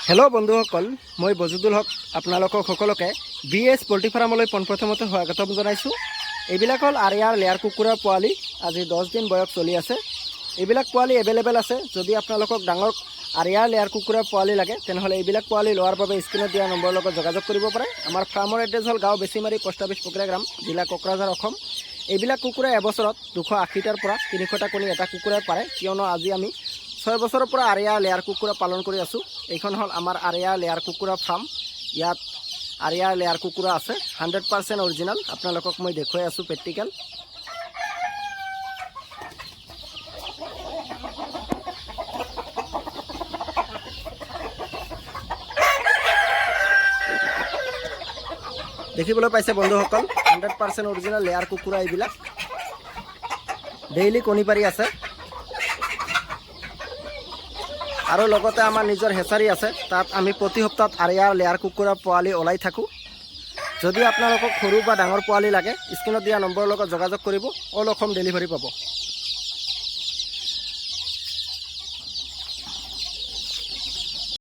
Hello' বন্ধুসকল, মই বজুদুল হক আপোনালোকক সকলোকে BS পল্ট্ৰি ফাৰ্মলৈ পোনপ্ৰথমতে স্বাগতম জনাইছোঁ। এইবিলাক হ'ল আৰিয়াৰ লেয়াৰ কুকুৰাৰ পোৱালি। আজি 10 দিন বয়স চলি আছে। এইবিলাক পোৱালি এভেইলেবল আছে। যদি আপোনালোকক ডাঙৰ আৰিয়াৰ লেয়াৰ কুকুৰাৰ পোৱালি লাগে তেনেহ'লে এইবিলাক পোৱালি লোৱাৰ বাবে স্ক্ৰীনত দিয়া নম্বৰৰ লগত যোগাযোগ কৰিব পাৰে। আমাৰ ফাৰ্মৰ এড্ৰেছ হ'ল গাঁও বেছিমাৰি, পোষ্ট অফিচ কুকুৰাগ্ৰাম, জিলা কোকৰাঝাৰ, অসম। এইবিলাক কুকুৰা এবছৰত 280টাৰ পৰা 300টা কণী এটা কুকুৰাই পাৰে, কিয়নো আজি আমি 6 বছৰৰ পৰা আৰিয়া লেয়াৰ কুকুৰা পালন কৰি আছোঁ। এইখন হ'ল আমাৰ আৰিয়া লেয়াৰ কুকুৰা ফাৰ্ম। ইয়াত আৰিয়া লেয়াৰ কুকুৰা আছে, 100% অৰিজিনেল। আপোনালোকক মই দেখুৱাই আছোঁ প্ৰেক্টিকেল। দেখিবলৈ পাইছে বন্ধুসকল, 100% অৰিজিনেল লেয়াৰ কুকুৰা এইবিলাক। ডেইলি কণী পাৰি আছে। আৰু লগতে আমাৰ নিজৰ হেচাৰী আছে, তাত আমি প্ৰতি সপ্তাহত আৰিয়াৰ লেয়াৰ কুকুৰা পোৱালি ওলাই থাকোঁ। যদি আপোনালোকক সৰু বা ডাঙৰ পোৱালি লাগে, স্ক্ৰীনত দিয়া নম্বৰৰ লগত যোগাযোগ কৰিব। অল অসম ডেলিভাৰী পাব।